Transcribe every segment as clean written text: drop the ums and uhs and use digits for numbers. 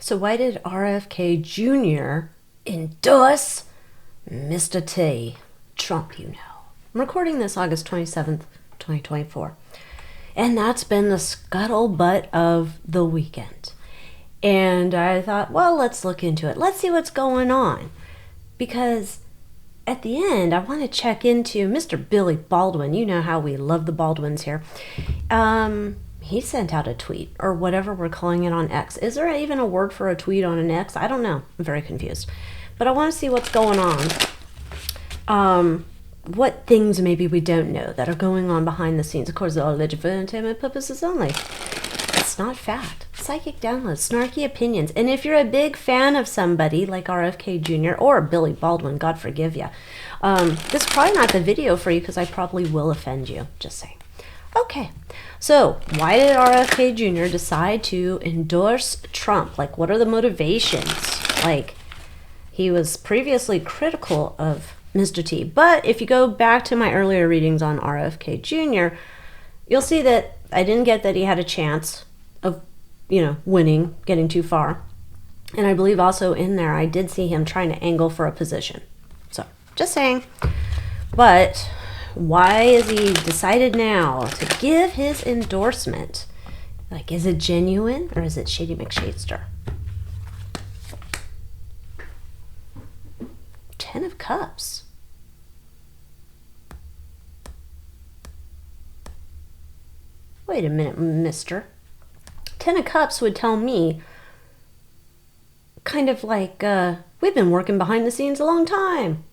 So why did RFK Jr. endorse Mr. T, Trump, you know? I'm recording this August 27th, 2024. And that's been the scuttlebutt of the weekend. And I thought, well, let's look into it. Let's see what's going on. Because at the end, I want to check into Mr. Billy Baldwin. You know how we love the Baldwins here. He sent out a tweet, or whatever we're calling it on X. Is there even a word for a tweet on an X? I don't know. I'm very confused. But I want to see what's going on. What things maybe we don't know that are going on behind the scenes. Of course, they're all alleged for entertainment purposes only. It's not fact. Psychic downloads, snarky opinions. And if you're a big fan of somebody like RFK Jr. or Billy Baldwin, God forgive you, this is probably not the video for you because I probably will offend you. Just saying. Okay, so why did RFK Jr. decide to endorse Trump? Like, what are the motivations? Like, he was previously critical of Mr. T. But if you go back to my earlier readings on RFK Jr., you'll see that I didn't get that he had a chance of, winning, getting too far. And I believe also in there, I did see him trying to angle for a position. So, just saying. But why is he decided now to give his endorsement? Like, is it genuine or is it Shady McShadester? 10 of Cups. Wait a minute, mister. 10 of Cups would tell me kind of like, we've been working behind the scenes a long time.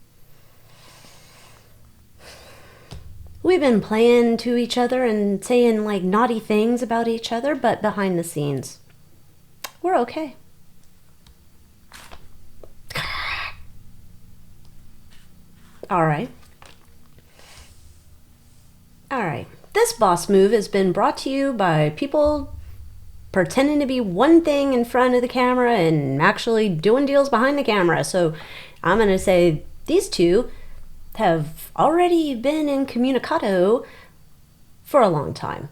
We've been playing to each other and saying like naughty things about each other, but behind the scenes, we're okay. All right. This boss move has been brought to you by people pretending to be one thing in front of the camera and actually doing deals behind the camera. So I'm going to say these two have already been incommunicado for a long time.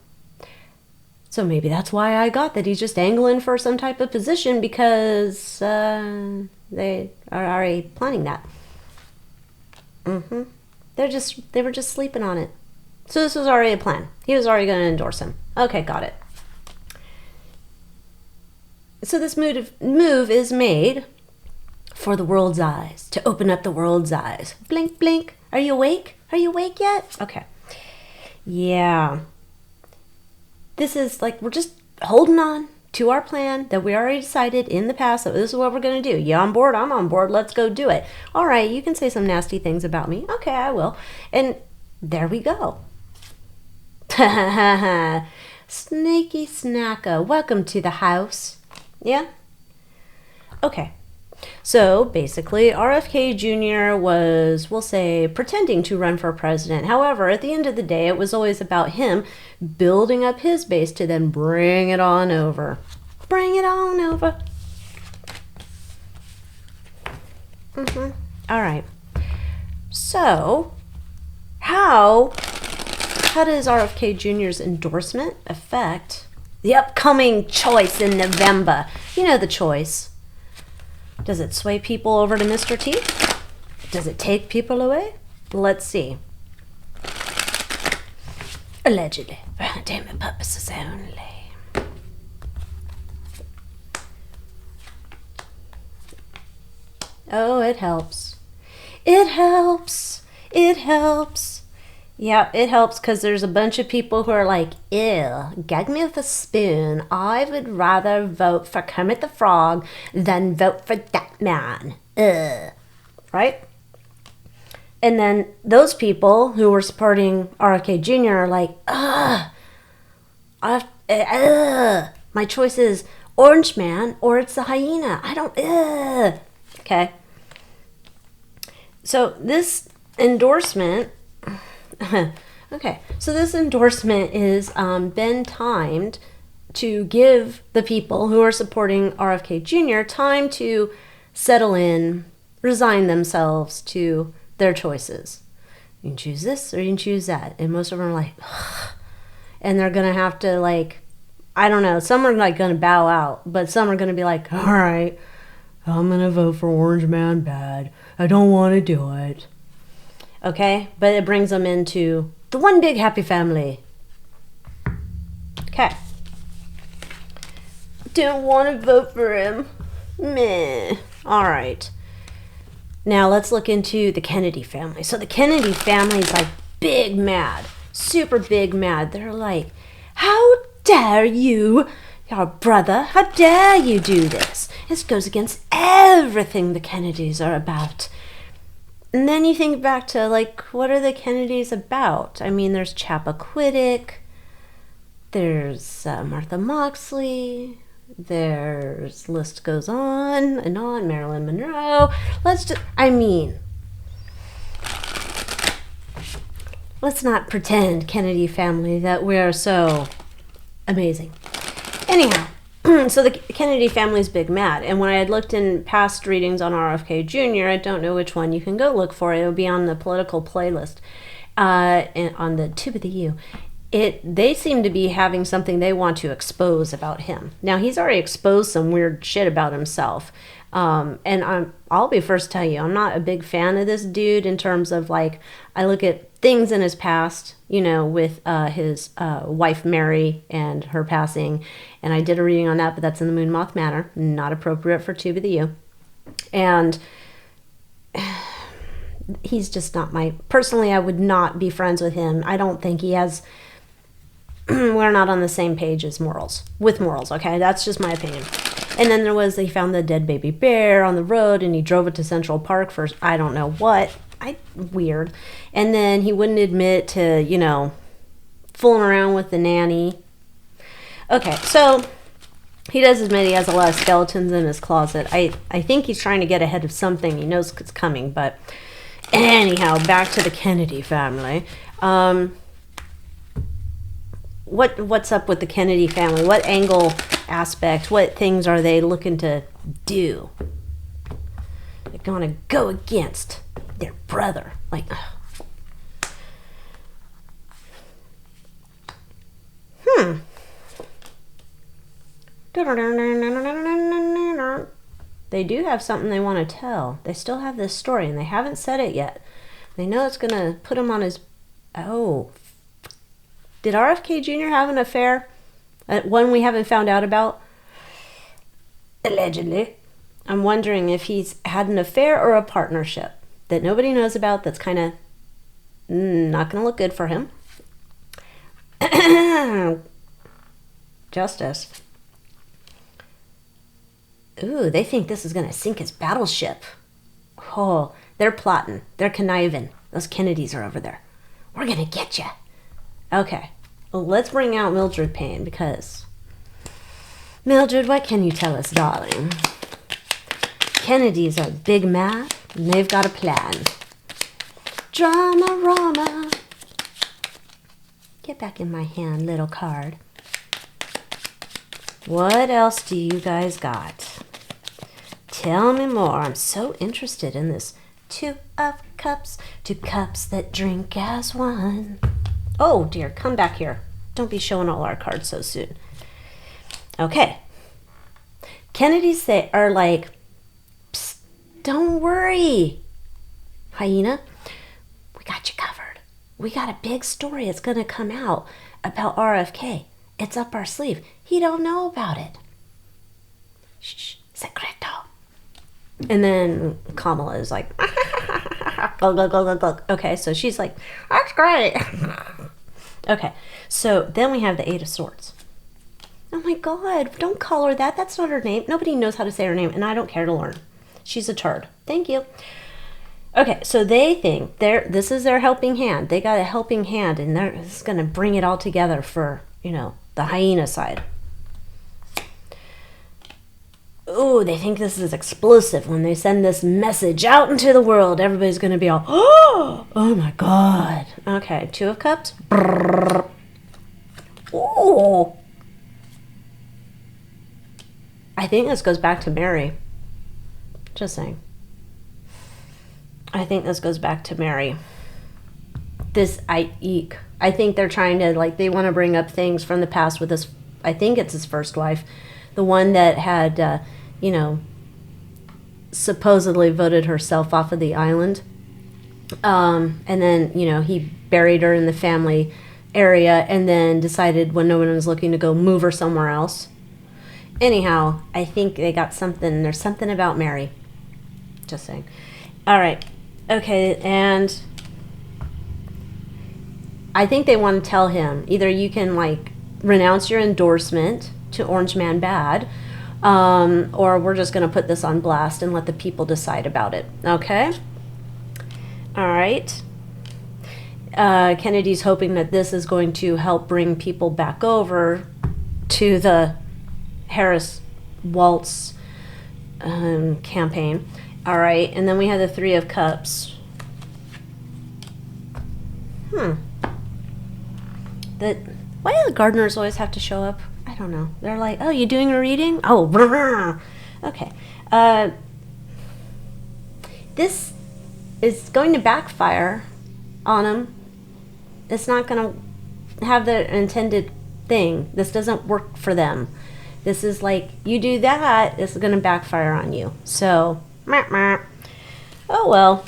So maybe that's why I got that he's just angling for some type of position because they are already planning that. They were just sleeping on it. So this was already a plan. He was already going to endorse him. Okay, got it. So this move is made for the world's eyes, to open up the world's eyes. Blink, blink. Are you awake? Are you awake yet? Okay. Yeah. This is like, we're just holding on to our plan that we already decided in the past that this is what we're going to do. You on board? I'm on board. Let's go do it. All right, you can say some nasty things about me. Okay, I will. And there we go. Snaky Snacka, welcome to the house. Yeah? Okay. So basically, RFK Jr. was, we'll say, pretending to run for president. However, at the end of the day, it was always about him building up his base to then bring it on over. Bring it on over. All right. So, how does RFK Jr.'s endorsement affect the upcoming choice in November? You know the choice. Does it sway people over to Mr. T? Does it take people away? Let's see. Allegedly, for entertainment purposes only. Oh, it helps. It helps. It helps. Yeah, it helps because there's a bunch of people who are like, ew, gag me with a spoon. I would rather vote for Kermit the Frog than vote for that man. Ugh. Right? And then those people who were supporting RFK Jr. are like, my choice is Orange Man or it's the hyena. I don't, Okay. So this endorsement... Okay, so this endorsement is been timed to give the people who are supporting RFK Jr. time to settle in, resign themselves to their choices. You can choose this or you can choose that. And most of them are like, ugh. And they're going to have to like, I don't know. Some are like going to bow out, but some are going to be like, all right, I'm going to vote for Orange Man bad. I don't want to do it. Okay? But it brings them into the one big happy family. Okay. Don't want to vote for him. Meh. All right. Now let's look into the Kennedy family. So the Kennedy family is like big mad. Super big mad. They're like, how dare you, your brother, how dare you do this? This goes against everything the Kennedys are about. And then you think back to, like, what are the Kennedys about? I mean, there's Chappaquiddick, there's Martha Moxley, there's, list goes on and on, Marilyn Monroe. Let's not pretend, Kennedy family, that we're so amazing. Anyhow, so the Kennedy family's big mad. And when I had looked in past readings on RFK Jr., I don't know which one, you can go look for it. It'll be on the political playlist and on the Tube of the U. They seem to be having something they want to expose about him. Now, he's already exposed some weird shit about himself. And I'll be first to tell you, I'm not a big fan of this dude in terms of, like, I look at things in his past, you know, with his wife Mary and her passing, and I did a reading on that, but that's in the Moon Moth Manor, not appropriate for Tube of the U. And he's just not personally, I would not be friends with him. I don't think he has, we're not on the same page as with morals, okay? That's just my opinion. And then he found the dead baby bear on the road, and he drove it to Central Park for I don't know what. Weird. And then he wouldn't admit to, you know, fooling around with the nanny. Okay, so he does admit he has a lot of skeletons in his closet. I think he's trying to get ahead of something. He knows it's coming, but anyhow, back to the Kennedy family. What's up with the Kennedy family? What angle, aspect, what things are they looking to do? They're gonna go against their brother. Like, They do have something they want to tell. They still have this story, and they haven't said it yet. They know it's going to put him on his... Oh. Did RFK Jr. have an affair? One we haven't found out about? Allegedly. I'm wondering if he's had an affair or a partnership that nobody knows about that's kind of not going to look good for him. Justice. Ooh, they think this is going to sink his battleship. Oh, they're plotting. They're conniving. Those Kennedys are over there. We're going to get you. Okay. Well, let's bring out Mildred Payne, because... Mildred, what can you tell us, darling? Kennedys are big mad, and they've got a plan. Drama-rama. Get back in my hand, little card. What else do you guys got? Tell me more. I'm so interested in this. 2 of cups, 2 cups that drink as one. Oh dear, come back here. Don't be showing all our cards so soon. Okay. Kennedys, they are like, psst, don't worry, hyena. We got you covered. We got a big story. It's going to come out about RFK. It's up our sleeve. He don't know about it. Shh, secreto. And then Kamala is like, go, go, go, go, go. Okay, so she's like, that's great. Okay, so then we have the 8 of Swords. Oh my God, don't call her that. That's not her name. Nobody knows how to say her name, and I don't care to learn. She's a turd. Thank you. Okay, so they think this is their helping hand. They got a helping hand, and they're just going to bring it all together for, you know, the hyena side. Ooh, they think this is explosive. When they send this message out into the world, everybody's going to be all, oh my God. Okay, 2 of Cups. Brrr. Ooh. I think this goes back to Mary. Just saying. I think this goes back to Mary. I think they're trying to, like, they want to bring up things from the past with this I think it's his first wife, the one that had, supposedly voted herself off of the island. And then, he buried her in the family area and then decided when no one was looking to go move her somewhere else. Anyhow, I think they got something. There's something about Mary. Just saying. All right. Okay, and I think they want to tell him either you can renounce your endorsement to Orange Man Bad, or we're just going to put this on blast and let the people decide about it. Okay? All right. Kennedy's hoping that this is going to help bring people back over to the Harris Waltz campaign. All right, and then we have the Three of Cups. Why do the gardeners always have to show up? I don't know. They're like, oh, you doing a reading? Oh, brr. Okay. This is going to backfire on them. It's not going to have the intended thing. This doesn't work for them. This is like, you do that, this is going to backfire on you. So, oh well.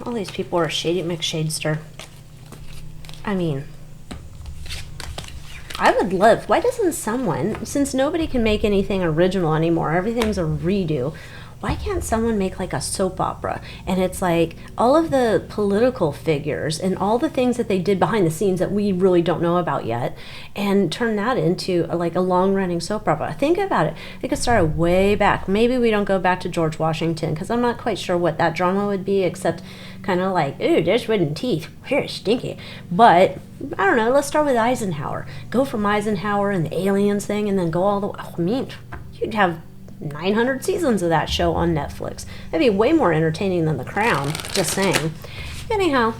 All these people are shady McShadester. I mean, I would love, why doesn't someone, since nobody can make anything original anymore, everything's a redo, why can't someone make a soap opera? And it's all of the political figures and all the things that they did behind the scenes that we really don't know about yet, and turn that into a long-running soap opera. Think about it. They could start way back. Maybe we don't go back to George Washington, because I'm not quite sure what that drama would be, except kind of ooh, there's wooden teeth. Here, stinky. But, I don't know, let's start with Eisenhower. Go from Eisenhower and the aliens thing, and then go all the way. You'd have 900 seasons of that show on Netflix. That'd be way more entertaining than The Crown, just saying. Anyhow,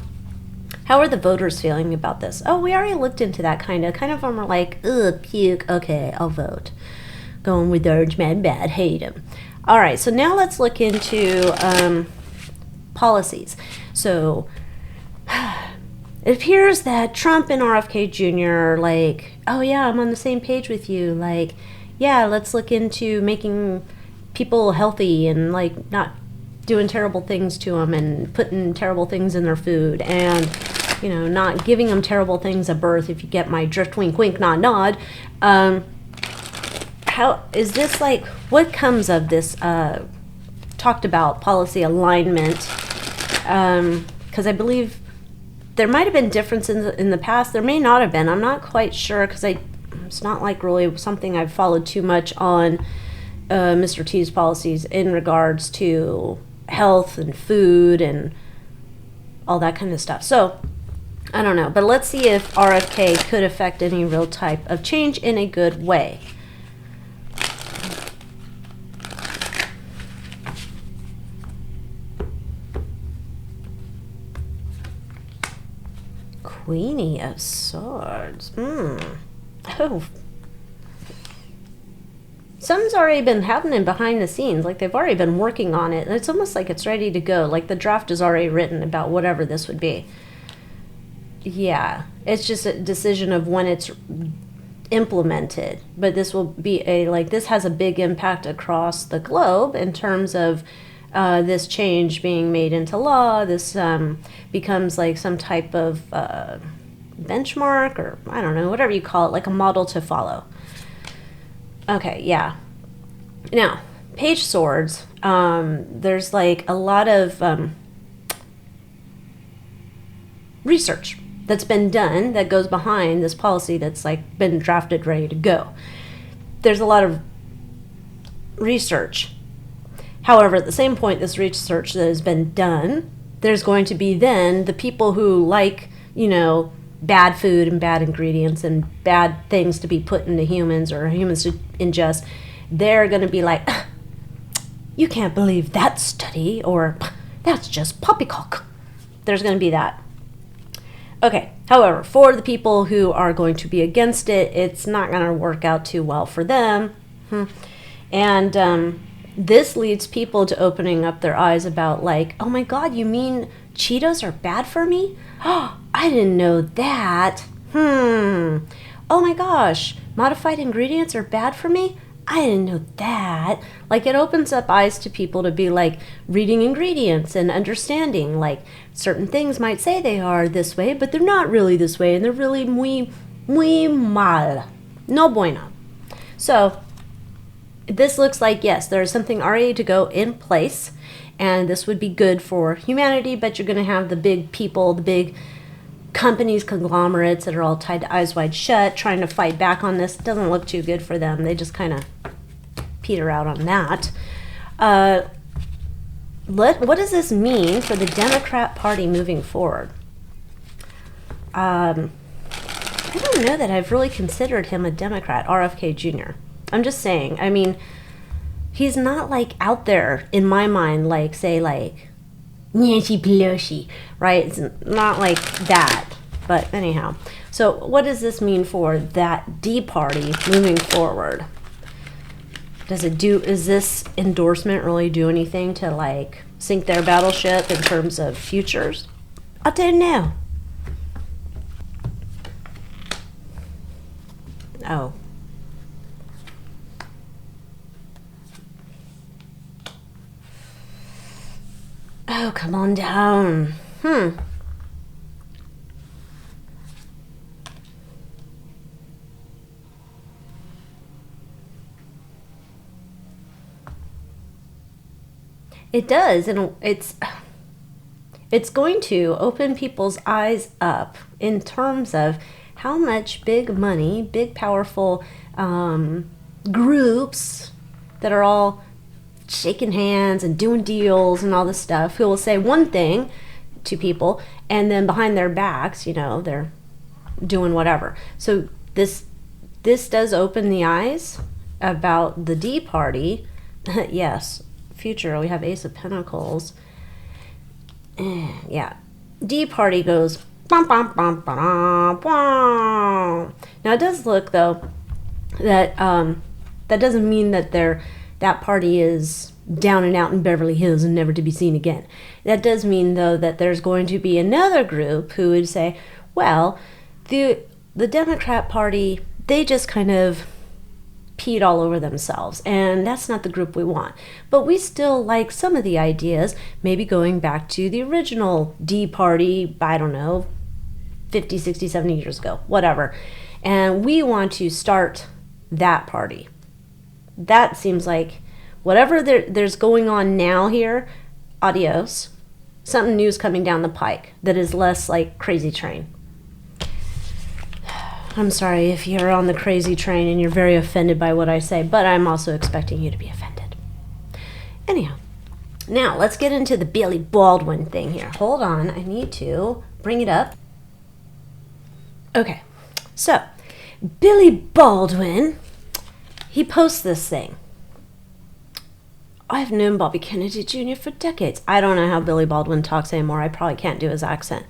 how are the voters feeling about this? Oh, we already looked into that kind of them are ugh, puke, okay, I'll vote. Going with the Orange Man Bad, hate him. All right, so now let's look into policies. So, it appears that Trump and RFK Jr. oh yeah, I'm on the same page with you, yeah, let's look into making people healthy and not doing terrible things to them and putting terrible things in their food and, not giving them terrible things at birth, if you get my drift, wink, wink, nod, nod. How is this what comes of this talked about policy alignment? Because I believe there might have been differences in the past. There may not have been. I'm not quite sure because it's not really something I've followed too much on Mr. T's policies in regards to health and food and all that kind of stuff. So, I don't know. But let's see if RFK could affect any real type of change in a good way. Queenie of Swords. Oh. Something's already been happening behind the scenes. They've already been working on it. It's almost like it's ready to go. The draft is already written about whatever this would be. Yeah. It's just a decision of when it's implemented. But this will be this has a big impact across the globe in terms of this change being made into law. This becomes some type of benchmark, or I don't know, whatever you call it, a model to follow. Okay, yeah. Now, Page Swords, there's a lot of research that's been done that goes behind this policy that's been drafted, ready to go. There's a lot of research. However, at the same point, this research that has been done, there's going to be then the people who bad food and bad ingredients and bad things to be put into humans or humans to ingest. They're going to be you can't believe that study, or that's just poppycock. There's going to be that. Okay, however, for the people who are going to be against it, it's not going to work out too well for them. And this leads people to opening up their eyes about oh my God, you mean Cheetos are bad for me? Oh, I didn't know that. oh my gosh, modified ingredients are bad for me? I didn't know that. Like, it opens up eyes to people to be like reading ingredients and understanding, like, certain things might say they are this way, but they're not really this way, and they're really muy mal. No bueno. So this looks like, yes, there's something already to go in place, and this would be good for humanity, but you're going to have the big people, the big companies, conglomerates that are all tied to eyes wide shut, trying to fight back on this. It doesn't look too good for them. They just kind of peter out on that. What does this mean for the Democrat Party moving forward? I don't know that I've really considered him a Democrat, RFK Jr. I'm just saying. I mean, he's not like out there in my mind, like, say, like Nancy Pelosi, right? It's not like that. But anyhow, so what does this mean for that D party moving forward? Is this endorsement really do anything to like sink their battleship in terms of futures? I don't know. Oh. Oh, come on down. It does, and it's going to open people's eyes up in terms of how much big money, big powerful groups that are all shaking hands and doing deals and all this stuff, who will say one thing to people and then behind their backs, you know, they're doing whatever. So this does open the eyes about the D party. Yes, future, we have Ace of Pentacles. Yeah, D party goes bum, bum, bum, bum, bum. Now it does look though that that doesn't mean that that party is down and out in Beverly Hills and never to be seen again. That does mean though that there's going to be another group who would say, well, the Democrat Party, they just kind of peed all over themselves, and that's not the group we want. But we still like some of the ideas, maybe going back to the original D party, I don't know, 50, 60, 70 years ago, whatever. And we want to start that party. That seems like whatever there's going on now here, adios. Something new's coming down the pike that is less like Crazy Train. I'm sorry if you're on the crazy train and you're very offended by what I say, but I'm also expecting you to be offended. Anyhow, now let's get into the Billy Baldwin thing here. Hold on, I need to bring it up. Okay, so Billy Baldwin, he posts this thing. I've known Bobby Kennedy Jr. for decades. I don't know how Billy Baldwin talks anymore. I probably can't do his accent.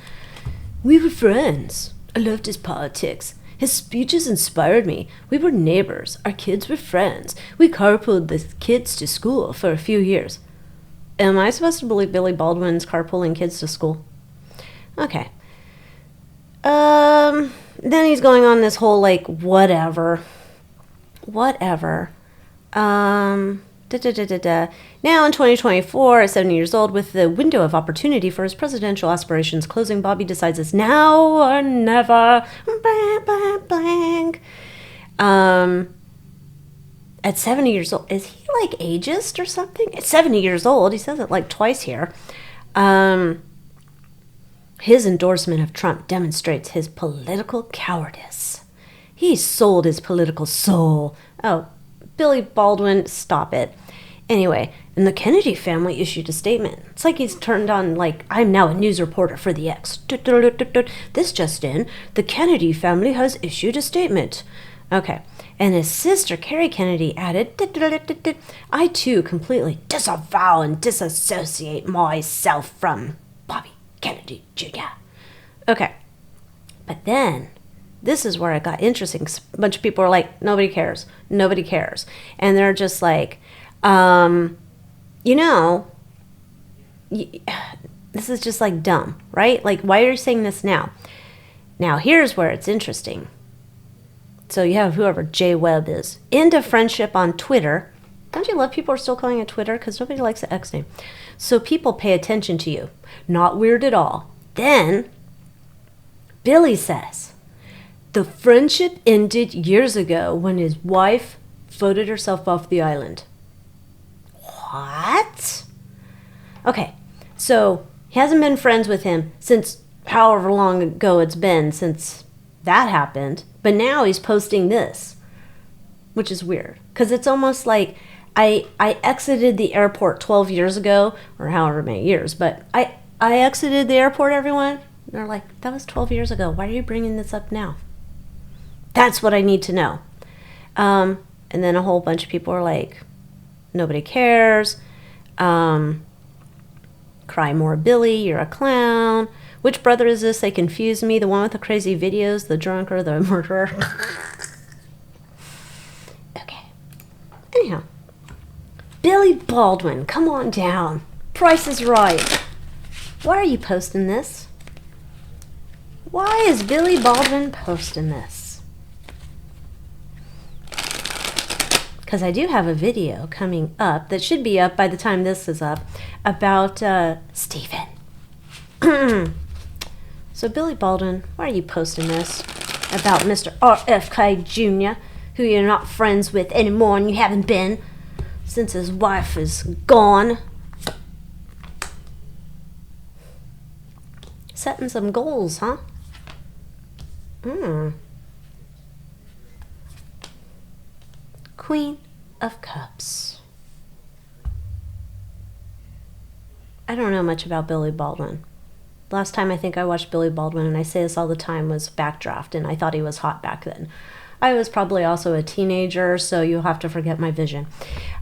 We were friends. I loved his politics. His speeches inspired me. We were neighbors. Our kids were friends. We carpooled the kids to school for a few years. Am I supposed to believe Billy Baldwin's carpooling kids to school? Okay. Then he's going on this whole, like, whatever. Now in 2024, at 70 years old, with the window of opportunity for his presidential aspirations closing, Bobby decides it's now or never. Blank. At 70 years old, is he like ageist or something? At 70 years old, he says it like twice here. His endorsement of Trump demonstrates his political cowardice. He sold his political soul. Oh, Billy Baldwin, stop it. Anyway, and the Kennedy family issued a statement. It's like he's turned on, like, I'm now a news reporter for the X. This just in, the Kennedy family has issued a statement. Okay, and his sister, Carrie Kennedy, added, I too completely disavow and disassociate myself from Bobby Kennedy Jr. Okay, but then this is where it got interesting. A bunch of people are like, nobody cares. And they're just like, this is just like dumb, right? Like, why are you saying this now? Now, here's where it's interesting. So you have whoever J Webb is. Into friendship on Twitter. Don't you love people are still calling it Twitter? Because nobody likes the X name. So people pay attention to you. Not weird at all. Then, Billy says, the friendship ended years ago when his wife voted herself off the island. What? Okay, so he hasn't been friends with him since however long ago it's been since that happened. But now he's posting this, which is weird. Because it's almost like I exited the airport 12 years ago, or however many years, but I exited the airport, everyone. And they're like, that was 12 years ago. Why are you bringing this up now? That's what I need to know. And then a whole bunch of people are like, nobody cares. Cry more, Billy, you're a clown. Which brother is this? They confuse me. The one with the crazy videos, the drunk or the murderer? Okay. Anyhow. Billy Baldwin, come on down. Price is right. Why are you posting this? Why is Billy Baldwin posting this? Because I do have a video coming up that should be up by the time this is up about Stephen. So Billy Baldwin, why are you posting this about Mr. RFK Jr., who you're not friends with anymore and you haven't been since his wife is gone? Setting some goals, huh? Queen of Cups. I don't know much about Billy Baldwin. Last time I think I watched Billy Baldwin, and I say this all the time, was Backdraft, and I thought he was hot back then. I was probably also a teenager, so you'll have to forget my vision.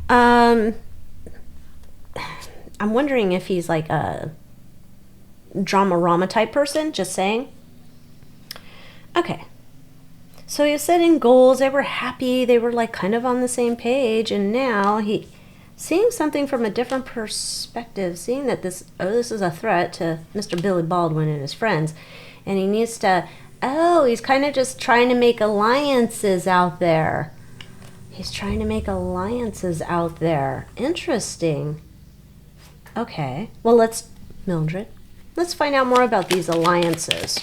I'm wondering if he's like a drama-rama type person, just saying. Okay. So he was setting goals, they were happy, they were like kind of on the same page, and now he seeing something from a different perspective, seeing that this is a threat to Mr. Billy Baldwin and his friends, and he needs to, he's kind of just trying to make alliances out there. He's trying to make alliances out there. Interesting. Okay, well, Mildred, let's find out more about these alliances,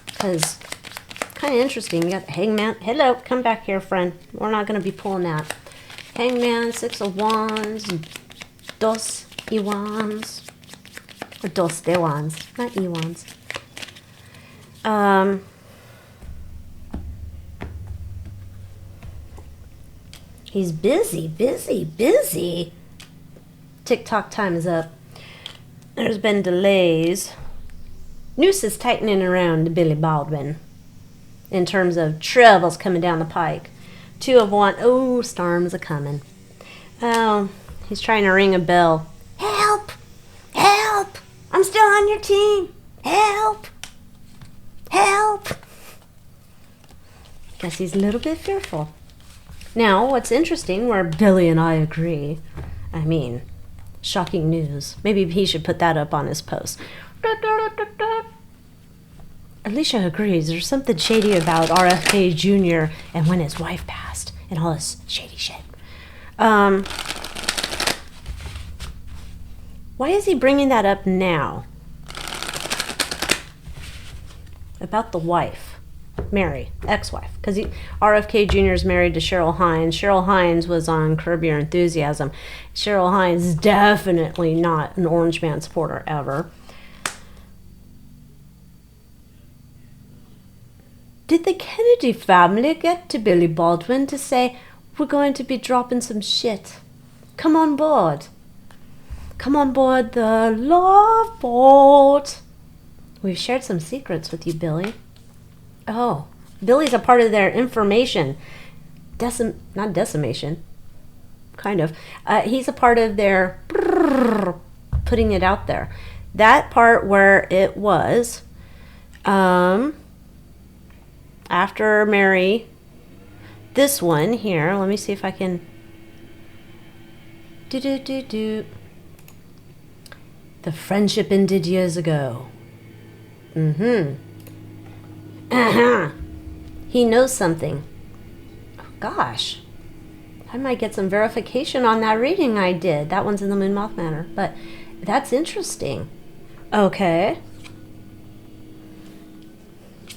because kind of interesting. You got the Hangman. Hello, come back here, friend. We're not going to be pulling that. Hangman, 6 of Wands, dos y wands, or dos de wands, not e wands. He's busy. TikTok time is up. There's been delays. Noose is tightening around Billy Baldwin in terms of troubles coming down the pike. 2 of Wands. Oh, storms are coming. Oh, he's trying to ring a bell. Help! Help! I'm still on your team. Help! Help! Guess he's a little bit fearful. Now, what's interesting, where Billy and I agree, I mean, shocking news. Maybe he should put that up on his post. Alycia agrees. There's something shady about RFK Jr. and when his wife passed and all this shady shit. Why is he bringing that up now? About the wife, Mary, ex-wife. Because RFK Jr. is married to Cheryl Hines. Cheryl Hines was on Curb Your Enthusiasm. Cheryl Hines is definitely not an Orange Man supporter ever. Did the Kennedy family get to Billy Baldwin to say, we're going to be dropping some shit? Come on board. Come on board the love boat. We've shared some secrets with you, Billy. Oh, Billy's a part of their information. Not decimation. Kind of. He's a part of their putting it out there. That part where it was... after Mary, this one here, let me see if I can the friendship ended years ago. He He knows something. Oh, gosh. I might get some verification on that reading I did. That one's in the Moon Moth Manor. But that's interesting. Okay.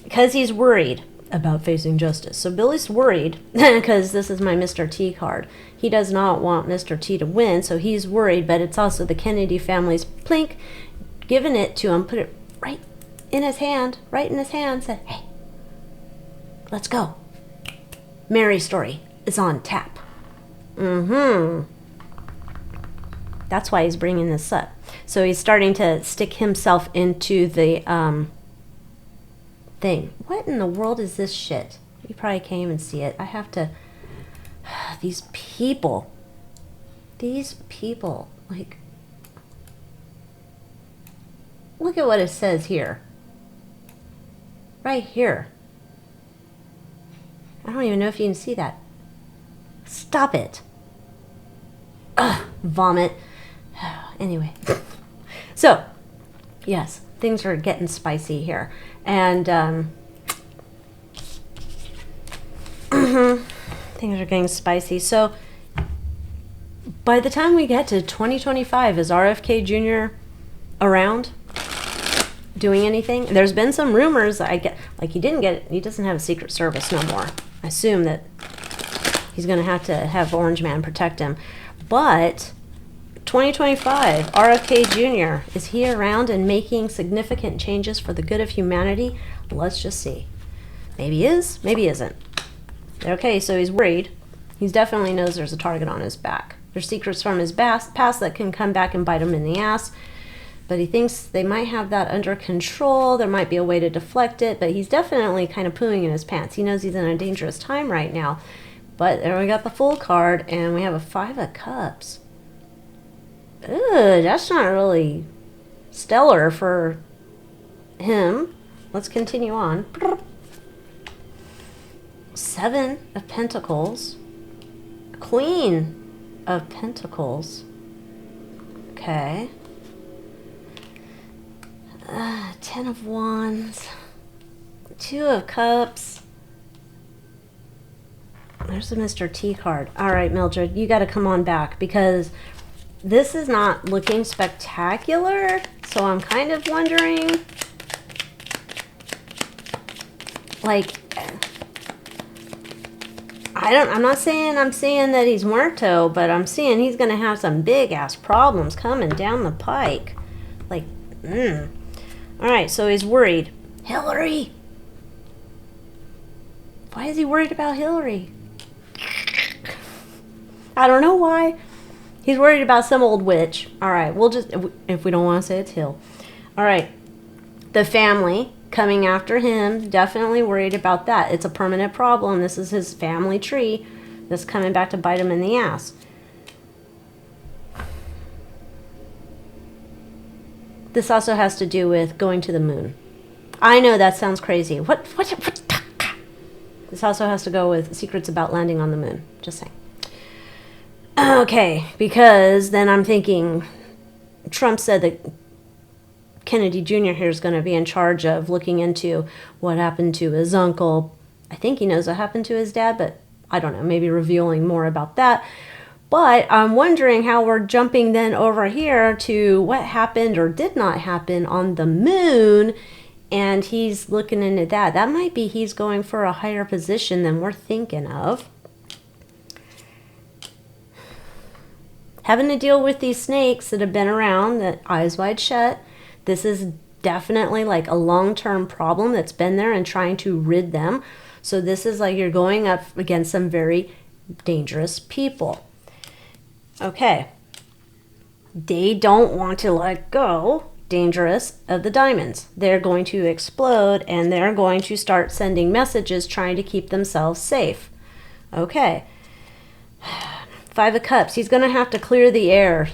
Because he's worried about facing justice. So Billy's worried because this is my Mr. T card. He does not want Mr. T to win, so he's worried, but it's also the Kennedy family's plink giving it to him, put it right in his hand, said, hey, let's go. Mary's story is on tap. That's why he's bringing this up. So he's starting to stick himself into the thing. What in the world is this shit? You probably can't even see it. I have to... These people, like... Look at what it says here. Right here. I don't even know if you can see that. Stop it. Ugh, vomit. Anyway. So, yes, things are getting spicy here. And things are getting spicy. So by the time we get to 2025, is RFK Jr. around doing anything? There's been some rumors. I get, like, he doesn't have a Secret Service no more. I assume that he's going to have Orange Man protect him. But 2025, RFK Jr., is he around and making significant changes for the good of humanity? Let's just see. Maybe he is, maybe he isn't. Okay, so he's worried. He definitely knows there's a target on his back. There's secrets from his past that can come back and bite him in the ass. But he thinks they might have that under control. There might be a way to deflect it. But he's definitely kind of pooing in his pants. He knows he's in a dangerous time right now. But there we got the Fool card, and we have a 5 of Cups. Ugh, that's not really stellar for him. Let's continue on. 7 of Pentacles. Queen of Pentacles. Okay. 10 of Wands. 2 of Cups. There's the Mr. T card. All right, Mildred, you got to come on back because this is not looking spectacular. So I'm kind of wondering, like, I'm not saying I'm seeing that he's muerto, but I'm seeing he's going to have some big ass problems coming down the pike. Like, All right, so he's worried. Hillary! Why is he worried about Hillary? I don't know why. He's worried about some old witch. All right, we'll just, if we don't want to say it's Hill. All right, the family coming after him, definitely worried about that. It's a permanent problem. This is his family tree that's coming back to bite him in the ass. This also has to do with going to the moon. I know that sounds crazy. What? This also has to go with secrets about landing on the moon. Just saying. Okay, because then I'm thinking Trump said that Kennedy Jr. here is going to be in charge of looking into what happened to his uncle. I think he knows what happened to his dad, but I don't know, maybe revealing more about that. But I'm wondering how we're jumping then over here to what happened or did not happen on the moon, and he's looking into that. That might be he's going for a higher position than we're thinking of. Having to deal with these snakes that have been around, that eyes wide shut. This is definitely like a long-term problem that's been there and trying to rid them. So this is like you're going up against some very dangerous people. Okay. They don't want to let go, dangerous, of the diamonds. They're going to explode and they're going to start sending messages trying to keep themselves safe. Okay. 5 of Cups. He's going to have to clear the air.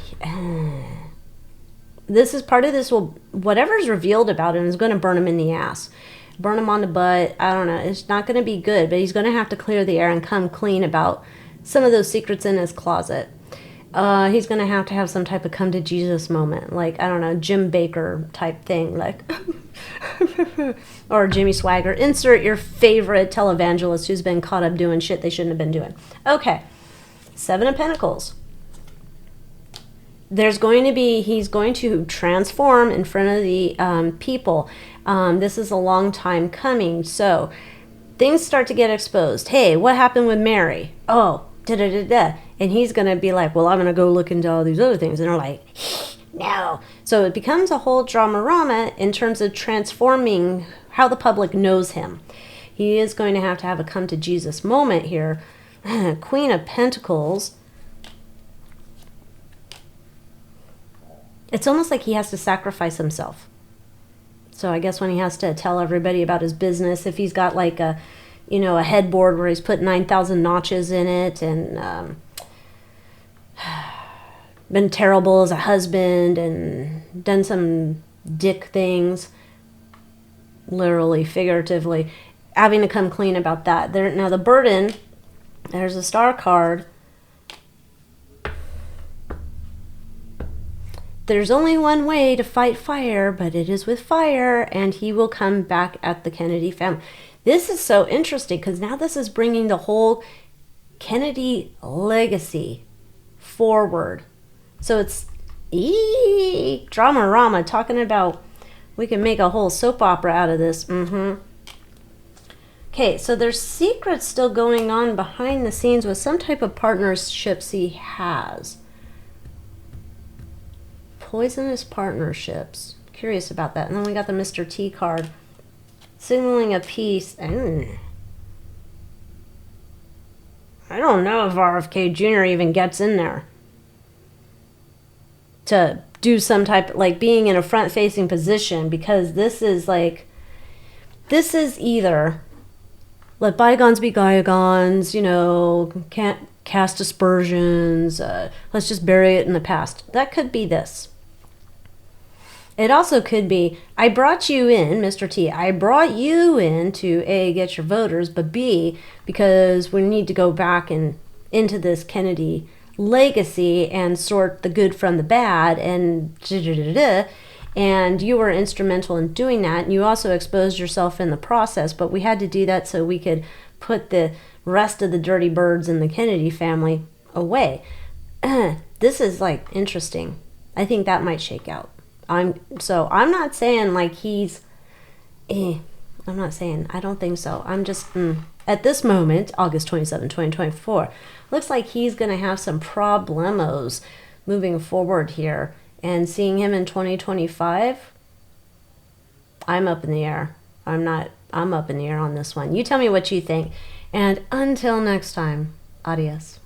This is part of this. Whatever's revealed about him is going to burn him in the ass. Burn him on the butt. I don't know. It's not going to be good, but he's going to have to clear the air and come clean about some of those secrets in his closet. He's going to have some type of come to Jesus moment. Like, I don't know, Jim Baker type thing. Like, or Jimmy Swagger. Insert your favorite televangelist who's been caught up doing shit they shouldn't have been doing. Okay. Seven of Pentacles. He's going to transform in front of the people. This is a long time coming. So things start to get exposed. Hey, what happened with Mary? Oh, da-da-da-da. And he's going to be like, well, I'm going to go look into all these other things. And they're like, no. So it becomes a whole drama-rama in terms of transforming how the public knows him. He is going to have a come to Jesus moment here. Queen of Pentacles. It's almost like he has to sacrifice himself. So I guess when he has to tell everybody about his business, if he's got like a headboard where he's put 9,000 notches in it and been terrible as a husband and done some dick things, literally, figuratively, having to come clean about that. Now the burden, there's a star card. There's only one way to fight fire, but it is with fire, and he will come back at the Kennedy family. This is so interesting because now this is bringing the whole Kennedy legacy forward. So it's drama-rama, talking about we can make a whole soap opera out of this. Okay, so there's secrets still going on behind the scenes with some type of partnerships he has. Poisonous partnerships. Curious about that. And then we got the Mr. T card. Signaling a peace. I don't know if RFK Jr. even gets in there to do some type, like being in a front-facing position, because this is either let bygones be bygones, can't cast aspersions, let's just bury it in the past. That could be this. It also could be, I brought you in, Mr. T, I brought you in to A, get your voters, but B, because we need to go back and into this Kennedy legacy and sort the good from the bad, and you were instrumental in doing that, and you also exposed yourself in the process, but we had to do that so we could put the rest of the dirty birds in the Kennedy family away. This is like interesting. I think that might shake out. I'm not saying like he's I'm not saying, I don't think so. I'm just at this moment, August 27, 2024, looks like he's going to have some problemos moving forward here. And seeing him in 2025, I'm up in the air. I'm up in the air on this one. You tell me what you think. And until next time, adios.